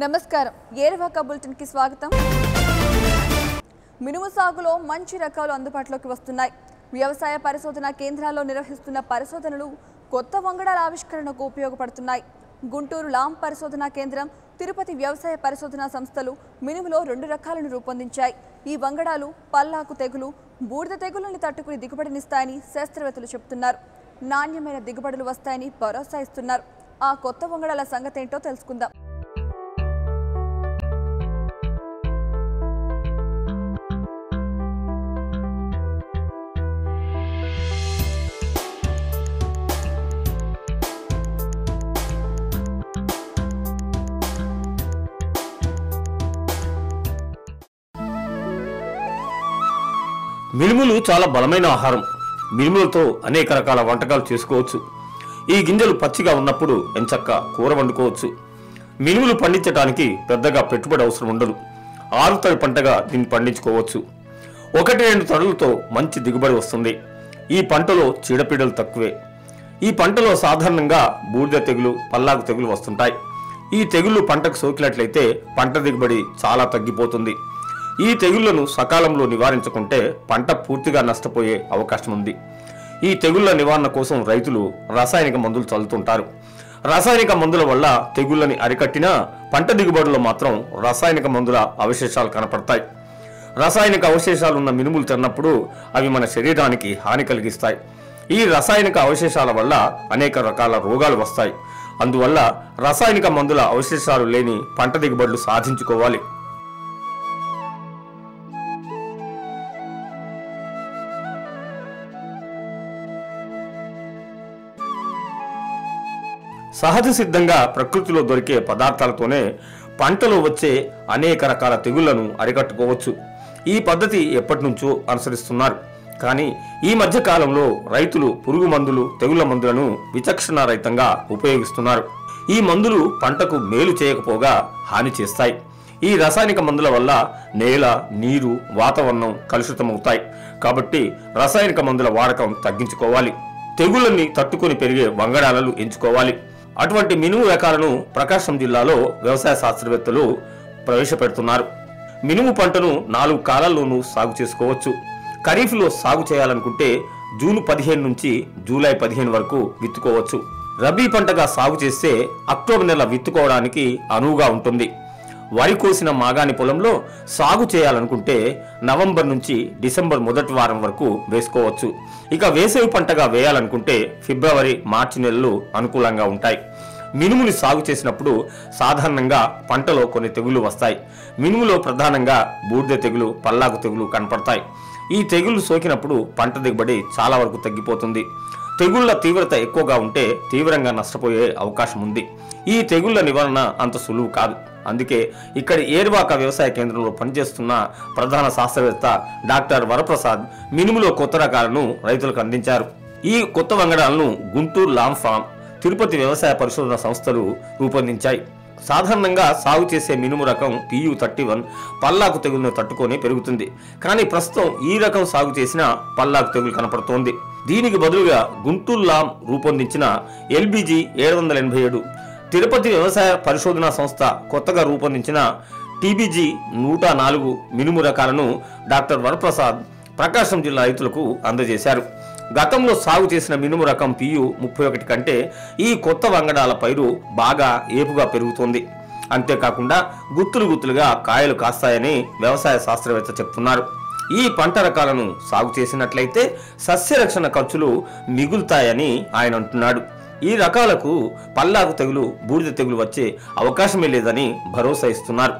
నమస్కారం ఏరవాక బులెటిన్ కి స్వాగతం. మినుము సాగులో మంచి రకాలు అందుబాటులోకి వస్తున్నాయి. వ్యవసాయ పరిశోధన కేంద్రాల్లో నిర్వహిస్తున్న పరిశోధనలు కొత్త వంగడాల ఆవిష్కరణకు ఉపయోగపడుతున్నాయి. గుంటూరు లాం పరిశోధనా కేంద్రం, తిరుపతి వ్యవసాయ పరిశోధనా సంస్థలు మినుములో 2 రకాలను రూపొందించాయి. ఈ వంగడాలు పల్లాకు తెగులు, బూడిద తెగులను తట్టుకుని దిగుబడినిస్తాయని శాస్త్రవేత్తలు చెబుతున్నారు. నాణ్యమైన దిగుబడులు వస్తాయని భరోసా ఇస్తున్నారు. ఆ కొత్త వంగడాల సంగతేంటో తెలుసుకుందాం. మినుములు చాలా బలమైన ఆహారం. మినుములతో అనేక రకాల వంటకాలు చేసుకోవచ్చు. ఈ గింజలు పచ్చిగా ఉన్నప్పుడు ఎంచక్క కూర వండుకోవచ్చు. మినుములు పండించడానికి పెద్దగా పెట్టుబడి అవసరం ఉండదు. 6 తడి పంటగా దీన్ని పండించుకోవచ్చు. 1-2 తడులతో మంచి దిగుబడి వస్తుంది. ఈ పంటలో చీడపీడలు తక్కువే. ఈ పంటలో సాధారణంగా బూడిద తెగులు, పల్లాకు తెగులు వస్తుంటాయి. ఈ తెగుళ్లు పంటకు సోకినట్లయితే పంట దిగుబడి చాలా తగ్గిపోతుంది. ఈ తెగుళ్లను సకాలంలో నివారించుకుంటే పంట పూర్తిగా నష్టపోయే అవకాశం ఉంది. ఈ తెగుళ్ల నివారణ కోసం రైతులు రసాయనిక మందులు చల్లుతుంటారు. రసాయనిక మందుల వల్ల తెగుళ్లని అరికట్టినా పంట దిగుబడిలో మాత్రం రసాయనిక మందుల అవశేషాలు కనపడతాయి. రసాయనిక అవశేషాలు ఉన్న మినుములు తిన్నప్పుడు అవి మన శరీరానికి హాని కలిగిస్తాయి. ఈ రసాయనిక అవశేషాల వల్ల అనేక రకాల రోగాలు వస్తాయి. అందువల్ల రసాయనిక మందుల అవశేషాలు లేని పంట దిగుబడులు సాధించుకోవాలి. సహజ సిద్ధంగా ప్రకృతిలో దొరికే పదార్థాలతోనే పంటలో వచ్చే అనేక రకాల తెగుళ్లను అరికట్టుకోవచ్చు. ఈ పద్ధతి ఎప్పటి నుంచో అనుసరిస్తున్నారు. కానీ ఈ మధ్య కాలంలో రైతులు పురుగు మందులు, తెగుళ్ల మందులను విచక్షణారహితంగా ఉపయోగిస్తున్నారు. ఈ మందులు పంటకు మేలు చేయకపోగా హాని చేస్తాయి. ఈ రసాయనిక మందుల వల్ల నేల, నీరు, వాతావరణం కలుషితమవుతాయి. కాబట్టి రసాయనిక మందుల వాడకం తగ్గించుకోవాలి. తెగుళ్లని తట్టుకుని పెరిగే వంగడాలను ఎంచుకోవాలి. అటువంటి మినుము రకాలను ప్రకాశం జిల్లాలో వ్యవసాయ శాస్త్రవేత్తలు ప్రవేశపెడుతున్నారు. మినుము పంటను 4 కాలాల్లోనూ సాగు చేసుకోవచ్చు. ఖరీఫ్లో సాగు చేయాలనుకుంటే జూన్ 15 నుంచి జూలై 15 వరకు విత్తుకోవచ్చు. రబీ పంటగా సాగు చేస్తే అక్టోబర్ నెల విత్తుకోవడానికి అనువుగా ఉంటుంది. వరి కోసిన మాగాణి పొలంలో సాగు చేయాలనుకుంటే నవంబర్ నుంచి డిసెంబర్ మొదటి వారం వరకు వేసుకోవచ్చు. ఇక వేసవి పంటగా వేయాలనుకుంటే ఫిబ్రవరి, మార్చి నెలలు అనుకూలంగా ఉంటాయి. మినుముని సాగు చేసినప్పుడు సాధారణంగా పంటలో కొన్ని తెగుళ్లు వస్తాయి. మినుములో ప్రధానంగా బూడిద తెగులు, పల్లాకు తెగులు కనపడతాయి. ఈ తెగుళ్లు సోకినప్పుడు పంట దిగుబడి చాలా వరకు తగ్గిపోతుంది. తెగుళ్ల తీవ్రత ఎక్కువగా ఉంటే తీవ్రంగా నష్టపోయే అవకాశం ఉంది. ఈ తెగుళ్ల నివారణ అంత సులువు కాదు. అందుకే ఇక్కడి ఏర్వాక వ్యవసాయ కేంద్రంలో పనిచేస్తున్న ప్రధాన శాస్త్రవేత్త డాక్టర్ వరప్రసాద్ మినుములో కొత్త రకాలను రైతులకు అందించారు. ఈ కొత్త వంగడాలను గుంటూరు లాం ఫామ్, తిరుపతి వ్యవసాయ పరిశోధన సంస్థలు రూపొందించాయి. సాధారణంగా సాగు చేసే మినుము రకం PU31 పల్లాకు తెగులను తట్టుకొని పెరుగుతుంది. కానీ ప్రస్తుతం ఈ రకం సాగు చేసిన పల్లాకు తెగులు కనపడుతోంది. దీనికి బదులుగా గుంటూరు లాం రూపొందించిన LBG 787, తిరుపతి వ్యవసాయ పరిశోధనా సంస్థ కొత్తగా రూపొందించిన TBG 104 మినుము రకాలను డాక్టర్ వరప్రసాద్ ప్రకాశం జిల్లా రైతులకు అందజేశారు. గతంలో సాగు చేసిన మినుము రకం PU31 కంటే ఈ కొత్త వంగడాల పైరు బాగా ఏపుగా పెరుగుతోంది. అంతేకాకుండా గుత్తులుగా కాయలు కాస్తాయని వ్యవసాయ శాస్త్రవేత్త చెప్తున్నారు. ఈ పంట రకాలను సాగు చేసినట్లయితే సస్యరక్షణ ఖర్చులు మిగులుతాయని ఆయన అంటున్నాడు. ఈ రకాలకు పల్లాకు తెగులు, బూడిద తెగులు వచ్చే అవకాశమే లేదని భరోసా ఇస్తున్నారు.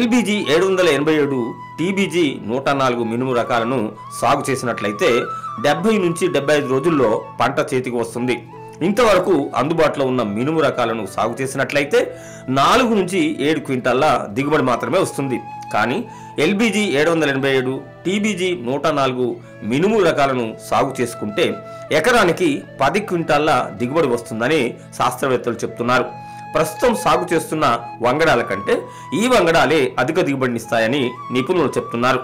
LBG 787, TBG 104 మినుము రకాలను సాగు చేసినట్లయితే 70 నుంచి 75 రోజుల్లో పంట చేతికి వస్తుంది. ఇంతవరకు అందుబాటులో ఉన్న మినుము రకాలను సాగు చేసినట్లయితే 4 నుంచి 7 క్వింటాల దిగుబడి మాత్రమే వస్తుంది. కానీ LBG 787, TBG 104 మినుము రకాలను సాగు చేసుకుంటే ఎకరానికి 10 క్వింటాల దిగుబడి వస్తుందని శాస్త్రవేత్తలు చెప్తున్నారు. ప్రస్తుతం సాగు చేస్తున్న వంగడాల కంటే ఈ వంగడాలే అధిక దిగుబడినిస్తాయని నిపుణులు చెప్తున్నారు.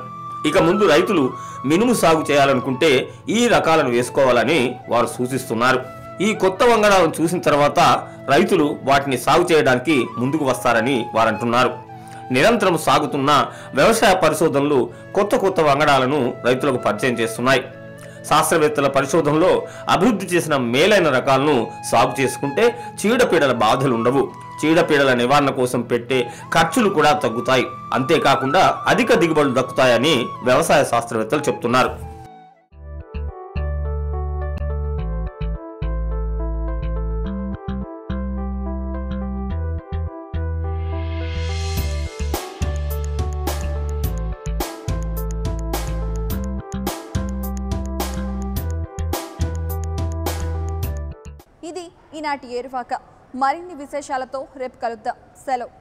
ఇక ముందు రైతులు మినుము సాగు చేయాలనుకుంటే ఈ రకాలను వేసుకోవాలని వారు సూచిస్తున్నారు. ఈ కొత్త వంగడాలను చూసిన తర్వాత రైతులు వాటిని సాగు చేయడానికి ముందుకు వస్తారని వారంటున్నారు. నిరంతరం సాగుతున్న వ్యవసాయ పరిశోధనలు కొత్త వంగడాలను రైతులకు పరిచయం చేస్తున్నాయి. శాస్త్రవేత్తల పరిశోధనలో అభివృద్ధి చేసిన మేలైన రకాలను సాగు చేసుకుంటే చీడపీడల బాధలు ఉండవు. చీడపీడల నివారణ కోసం పెట్టే ఖర్చులు కూడా తగ్గుతాయి. అంతేకాకుండా అధిక దిగుబడులు దక్కుతాయని వ్యవసాయ శాస్త్రవేత్తలు చెప్తున్నారు. ఇది ఈనాటి ఏరువాక. మరిన్ని విశేషాలతో రేపు కలుద్దాం. సెలవు.